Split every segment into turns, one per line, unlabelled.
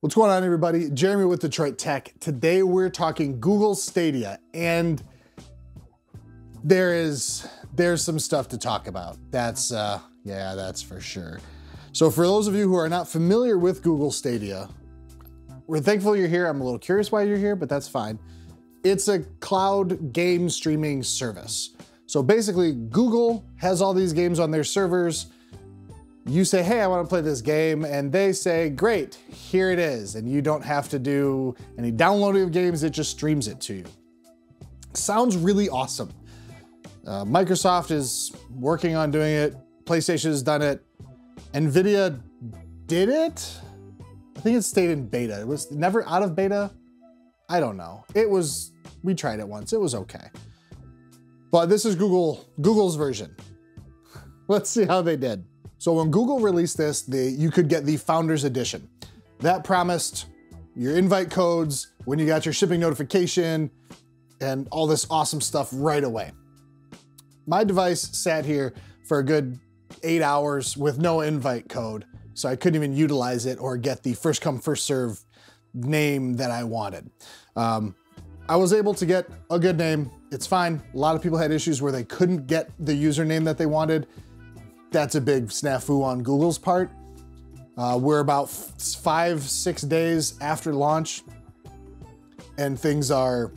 What's going on, everybody? Jeremy with Detroit Tech. Today we're talking Google Stadia, and there's some stuff to talk about. That's for sure. So for those of you who are not familiar with Google Stadia, we're thankful you're here. I'm a little curious why you're here, but that's fine. It's a cloud game streaming service. So basically, Google has all these games on their servers. You say, hey, I want to play this game, and they say, great, here it is. And you don't have to do any downloading of games, it just streams it to you. Sounds really awesome. Microsoft is working on doing it. PlayStation has done it. NVIDIA did it? I think it stayed in beta. It was never out of beta. I don't know. We tried it once, it was okay. But this is Google's version. Let's see how they did. So when Google released this, you could get the Founders Edition. That promised your invite codes, when you got your shipping notification, and all this awesome stuff right away. My device sat here for a good 8 hours with no invite code, so I couldn't even utilize it or get the first come, first serve name that I wanted. I was able to get a good name. It's fine. A lot of people had issues where they couldn't get the username that they wanted. That's a big snafu on Google's part. We're about 5-6 days after launch, and things are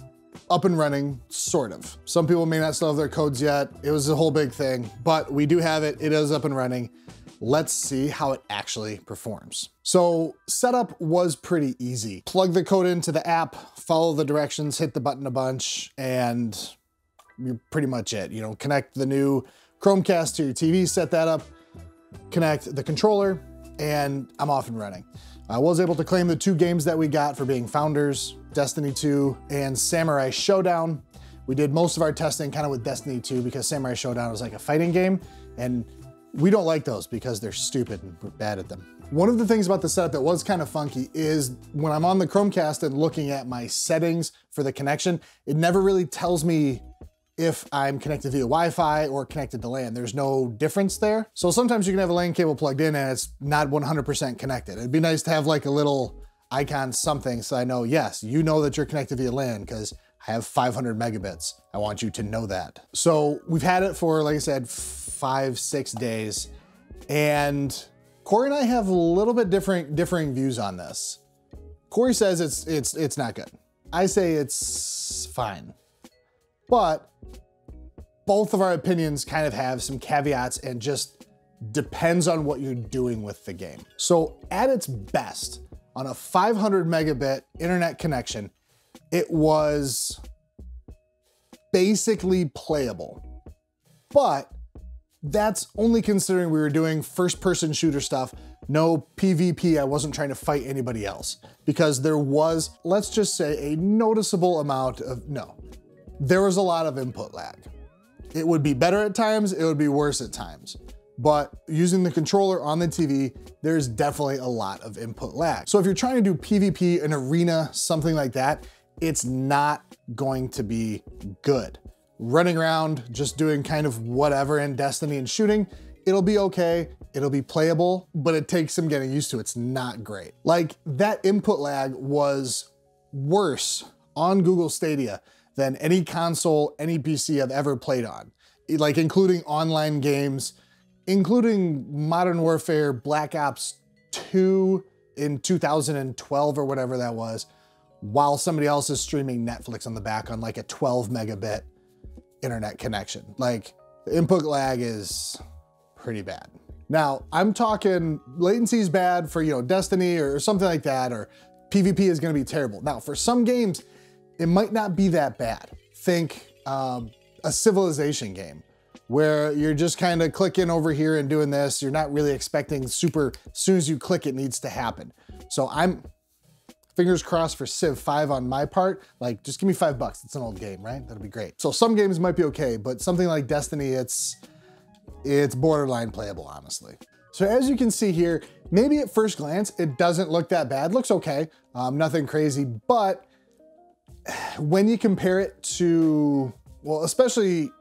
up and running, sort of. Some people may not still have their codes yet. It was a whole big thing, but we do have it. It is up and running. Let's see how it actually performs. So setup was pretty easy. Plug the code into the app, follow the directions, hit the button a bunch, and you're pretty much it. You know, connect the new Chromecast to your TV, set that up, connect the controller, and I'm off and running. I was able to claim the 2 games that we got for being founders, Destiny 2 and Samurai Showdown. We did most of our testing kind of with Destiny 2 because Samurai Showdown is like a fighting game, and we don't like those because they're stupid and we're bad at them. One of the things about the setup that was kind of funky is when I'm on the Chromecast and looking at my settings for the connection, it never really tells me if I'm connected via Wi-Fi or connected to LAN. There's no difference there. So sometimes you can have a LAN cable plugged in and it's not 100% connected. It'd be nice to have like a little icon, something, so I know, yes, you know that you're connected via LAN because I have 500 megabits. I want you to know that. So we've had it for, like I said, 5-6 days. And Corey and I have a little bit differing views on this. Corey says it's not good. I say it's fine. But both of our opinions kind of have some caveats and just depends on what you're doing with the game. So at its best, on a 500 megabit internet connection, it was basically playable. But that's only considering we were doing first-person shooter stuff, no PvP. I wasn't trying to fight anybody else because there was, let's just say, a noticeable amount of, there was a lot of input lag. It would be better at times, it would be worse at times. But using the controller on the TV, there's definitely a lot of input lag. So if you're trying to do PvP, an arena, something like that, it's not going to be good. Running around, just doing kind of whatever in Destiny and shooting, it'll be okay, it'll be playable, but it takes some getting used to. It's not great. Like, that input lag was worse on Google Stadia than any console, any PC I've ever played on. Like, including online games, including Modern Warfare Black Ops 2 in 2012 or whatever that was, while somebody else is streaming Netflix on the back on like a 12 megabit internet connection. Like, the input lag is pretty bad. Now, I'm talking latency is bad for, Destiny or something like that, or PvP is gonna be terrible. Now, for some games, it might not be that bad. Think a Civilization game where you're just kind of clicking over here and doing this. You're not really expecting as soon as you click, it needs to happen. So I'm fingers crossed for Civ 5 on my part. Like, just give me $5. It's an old game, right? That'll be great. So some games might be okay, but something like Destiny, it's borderline playable, honestly. So as you can see here, maybe at first glance, it doesn't look that bad. Looks okay, nothing crazy, but when you compare it to, well, especially,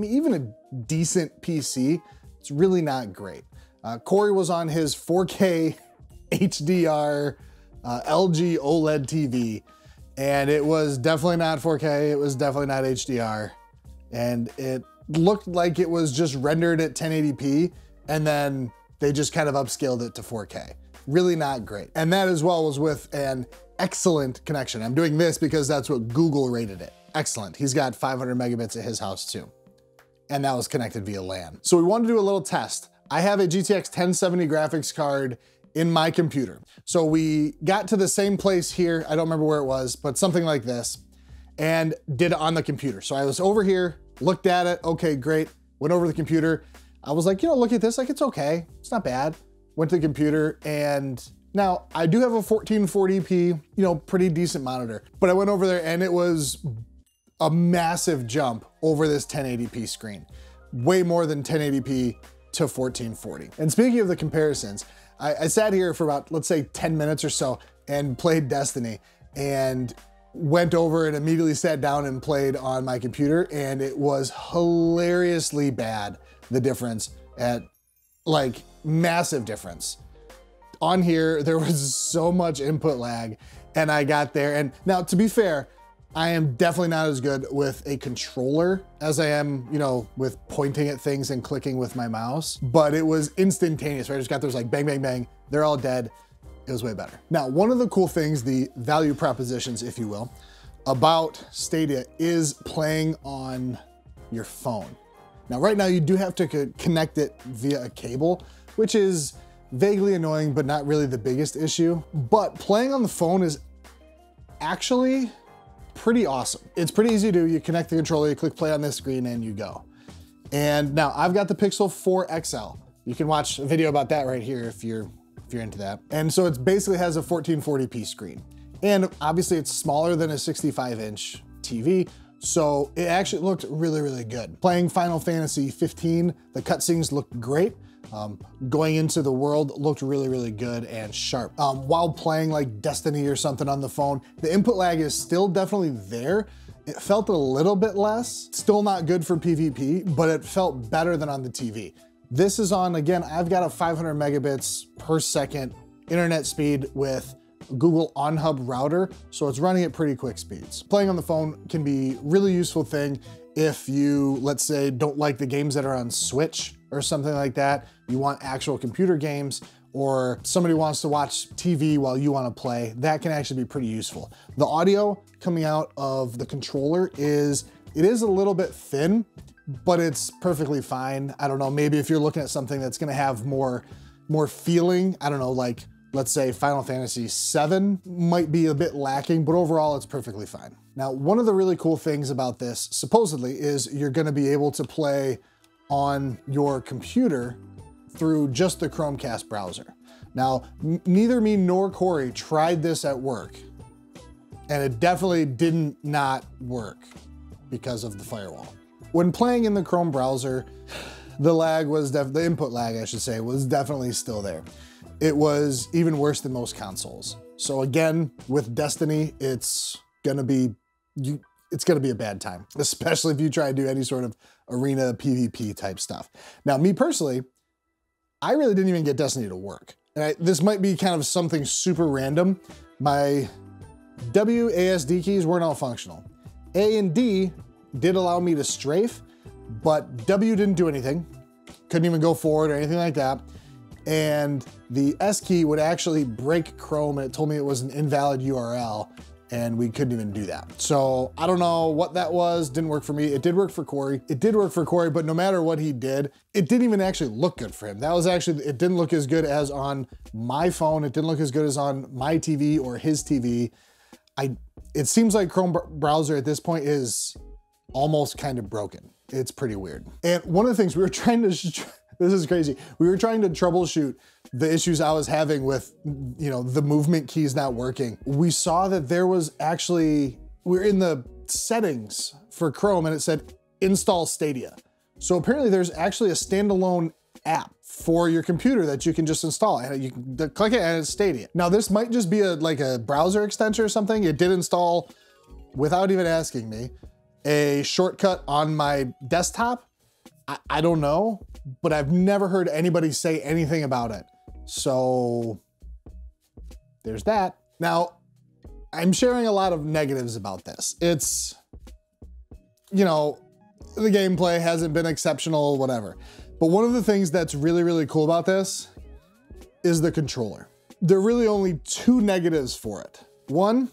even a decent PC, it's really not great. Corey was on his 4K HDR LG OLED TV, and it was definitely not 4K. It was definitely not HDR, and it looked like it was just rendered at 1080p, and then they just kind of upscaled it to 4K. Really not great. And that as well was with an excellent connection. I'm doing this because that's what Google rated it. Excellent. He's got 500 megabits at his house too. And that was connected via LAN. So we wanted to do a little test. I have a GTX 1070 graphics card in my computer. So we got to the same place here. I don't remember where it was, but something like this, and did it on the computer. So I was over here, looked at it. Okay, great. Went over to the computer. I was like, look at this. Like, it's okay. It's not bad. Went to the computer, and now I do have a 1440p, pretty decent monitor, but I went over there and it was a massive jump over this 1080p screen. Way more than 1080p to 1440. And speaking of the comparisons, I sat here for about, let's say 10 minutes or so and played Destiny, and went over and immediately sat down and played on my computer, and it was hilariously bad, the difference at like massive difference. On here, there was so much input lag, and I got there. And now, to be fair, I am definitely not as good with a controller as I am, with pointing at things and clicking with my mouse, but it was instantaneous, right? I just got those like bang, bang, bang. They're all dead. It was way better. Now, one of the cool things, the value propositions, if you will, about Stadia is playing on your phone. Now, right now you do have to connect it via a cable, which is vaguely annoying, but not really the biggest issue. But playing on the phone is actually pretty awesome. It's pretty easy to do. You connect the controller, you click play on this screen, and you go. And now I've got the Pixel 4 XL. You can watch a video about that right here if you're into that. And so it basically has a 1440p screen. And obviously it's smaller than a 65-inch TV, so it actually looked really, really good. Playing Final Fantasy 15, the cutscenes looked great. Going into the world looked really, really good and sharp. While playing like Destiny or something on the phone, the input lag is still definitely there. It felt a little bit less, still not good for PvP, but it felt better than on the TV. This is on, again, I've got a 500 megabits per second internet speed with Google on-hub router, so it's running at pretty quick speeds. Playing on the phone can be a really useful thing if you, let's say, don't like the games that are on Switch or something like that. You want actual computer games, or somebody wants to watch TV while you want to play. That can actually be pretty useful. The audio coming out of the controller is a little bit thin, but it's perfectly fine. I don't know, maybe if you're looking at something that's gonna have more feeling, I don't know, like let's say Final Fantasy VII might be a bit lacking, but overall it's perfectly fine. Now, one of the really cool things about this, supposedly, is you're gonna be able to play on your computer through just the Chromecast browser. Now, neither me nor Corey tried this at work, and it definitely didn't not work because of the firewall. When playing in the Chrome browser, the lag was the input lag, I should say, was definitely still there. It was even worse than most consoles. So again, with Destiny, it's gonna be a bad time, especially if you try to do any sort of arena PvP type stuff. Now, me personally, I really didn't even get Destiny to work. And this might be kind of something super random. My WASD keys weren't all functional. A and D did allow me to strafe, but W didn't do anything. Couldn't even go forward or anything like that. And the S key would actually break Chrome, and it told me it was an invalid URL, and we couldn't even do that. So I don't know what that was, didn't work for me. It did work for Corey. It did work for Corey, but no matter what he did, it didn't even actually look good for him. That was actually, it didn't look as good as on my phone. It didn't look as good as on my TV or his TV. It seems like Chrome browser at this point is almost kind of broken. It's pretty weird. And one of the things we were trying to, this is crazy. We were trying to troubleshoot the issues I was having with, the movement keys not working. We saw that there was actually, we're in the settings for Chrome and it said install Stadia. So apparently there's actually a standalone app for your computer that you can just install, and you can click it and it's Stadia. Now this might just be like a browser extension or something. It did install, without even asking me, a shortcut on my desktop. I don't know, but I've never heard anybody say anything about it. So there's that. Now, I'm sharing a lot of negatives about this. It's, you know, the gameplay hasn't been exceptional, whatever. But one of the things that's really, really cool about this is the controller. There are really only two negatives for it. One,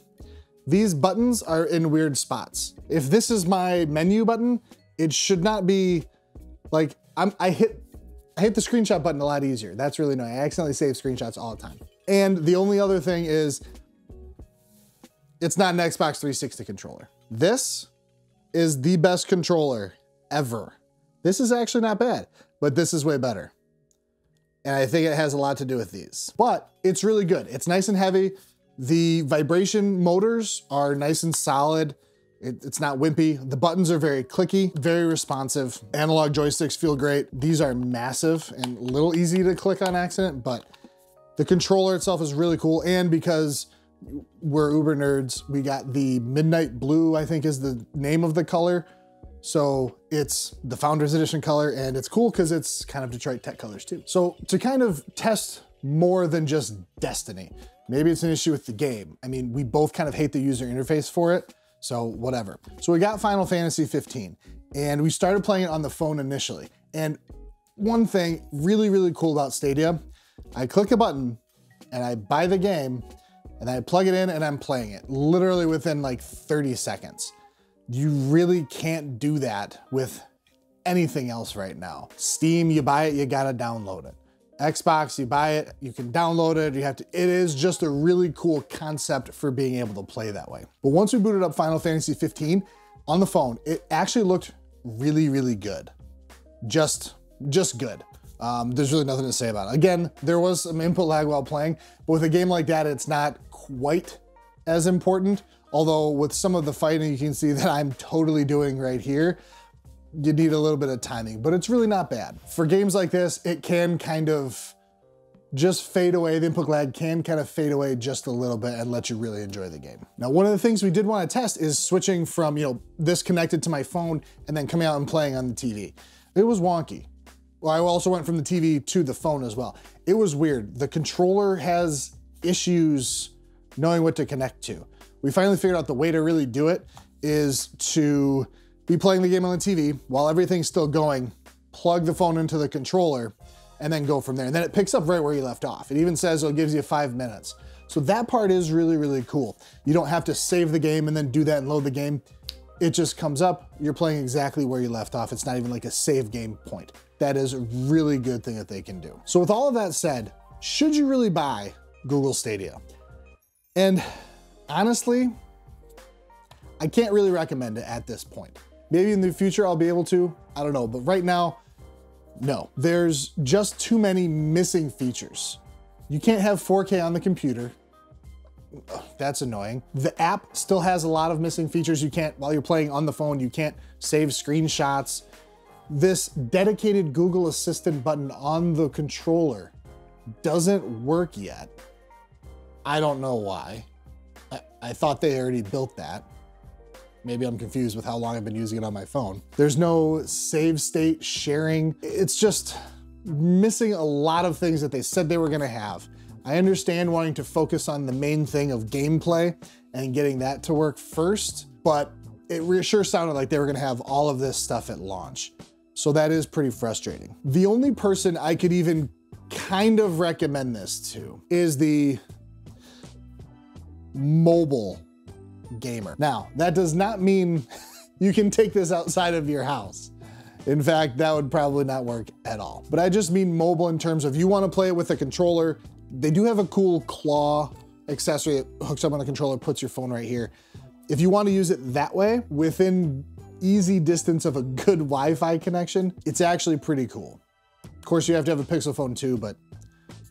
these buttons are in weird spots. If this is my menu button, it should not be like, I hit the screenshot button a lot easier. That's really annoying. I accidentally save screenshots all the time. And the only other thing is, it's not an Xbox 360 controller. This is the best controller ever. This is actually not bad, but this is way better. And I think it has a lot to do with these. But it's really good. It's nice and heavy. The vibration motors are nice and solid. It's not wimpy. The buttons are very clicky, very responsive. Analog joysticks feel great. These are massive and a little easy to click on accident, but the controller itself is really cool. And because we're uber nerds, we got the midnight blue, I think is the name of the color. So it's the Founders Edition color, and it's cool because it's kind of Detroit Tech colors too. So to kind of test more than just Destiny, maybe it's an issue with the game. I mean, we both kind of hate the user interface for it, so whatever. So we got Final Fantasy 15, and we started playing it on the phone initially. And one thing really, really cool about Stadia, I click a button and I buy the game, and I plug it in and I'm playing it literally within like 30 seconds. You really can't do that with anything else right now. Steam, you buy it, you gotta download it. Xbox, you buy it, you can download it, it is just a really cool concept for being able to play that way. But once we booted up Final Fantasy 15 on the phone, it actually looked really, really good. Just good. There's really nothing to say about it. Again, there was some input lag while playing, but with a game like that, it's not quite as important. Although with some of the fighting, you can see that I'm totally doing right here. You need a little bit of timing, but it's really not bad. For games like this, it can kind of just fade away. The input lag can kind of fade away just a little bit and let you really enjoy the game. Now, one of the things we did want to test is switching from, you know, this connected to my phone and then coming out and playing on the TV. It was wonky. Well, I also went from the TV to the phone as well. It was weird. The controller has issues knowing what to connect to. We finally figured out the way to really do it is to be playing the game on the TV while everything's still going, plug the phone into the controller, and then go from there. And then it picks up right where you left off. It even says it gives you 5 minutes. So that part is really, really cool. You don't have to save the game and then do that and load the game. It just comes up, you're playing exactly where you left off. It's not even like a save game point. That is a really good thing that they can do. So with all of that said, should you really buy Google Stadia? And honestly, I can't really recommend it at this point. Maybe in the future I'll be able to, I don't know, but right now, no. There's just too many missing features. You can't have 4K on the computer. Ugh, that's annoying. The app still has a lot of missing features. You can't, while you're playing on the phone, you can't save screenshots. This dedicated Google Assistant button on the controller doesn't work yet. I don't know why. I thought they already built that. Maybe I'm confused with how long I've been using it on my phone. There's no save state sharing. It's just missing a lot of things that they said they were gonna have. I understand wanting to focus on the main thing of gameplay and getting that to work first, but it sure sounded like they were gonna have all of this stuff at launch. So that is pretty frustrating. The only person I could even kind of recommend this to is the mobile gamer. Now, that does not mean you can take this outside of your house. In fact, that would probably not work at all. But I just mean mobile in terms of you want to play it with a controller. They do have a cool claw accessory that hooks up on the controller, puts your phone right here. If you want to use it that way, within easy distance of a good Wi-Fi connection, it's actually pretty cool. Of course, you have to have a Pixel phone too, but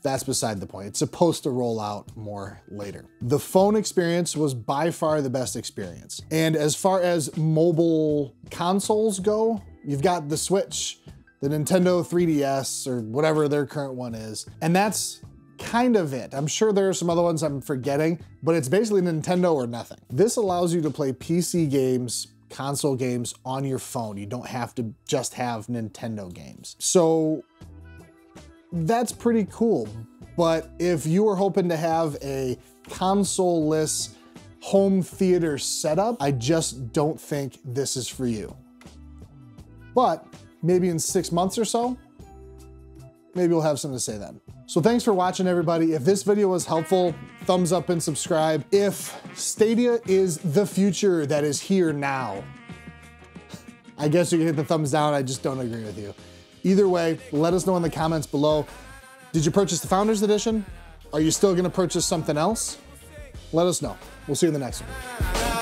that's beside the point. It's supposed to roll out more later. The phone experience was by far the best experience. And as far as mobile consoles go, you've got the Switch, the Nintendo 3DS, or whatever their current one is. And that's kind of it. I'm sure there are some other ones I'm forgetting, but it's basically Nintendo or nothing. This allows you to play PC games, console games on your phone. You don't have to just have Nintendo games. So that's pretty cool. But if you are hoping to have a console-less home theater setup, I just don't think this is for you. But maybe in 6 months or so, maybe we'll have something to say then. So thanks for watching, everybody. If this video was helpful, thumbs up and subscribe. If Stadia is the future that is here now, I guess you can hit the thumbs down. I just don't agree with you. Either way, let us know in the comments below. Did you purchase the Founders Edition? Are you still gonna purchase something else? Let us know. We'll see you in the next one.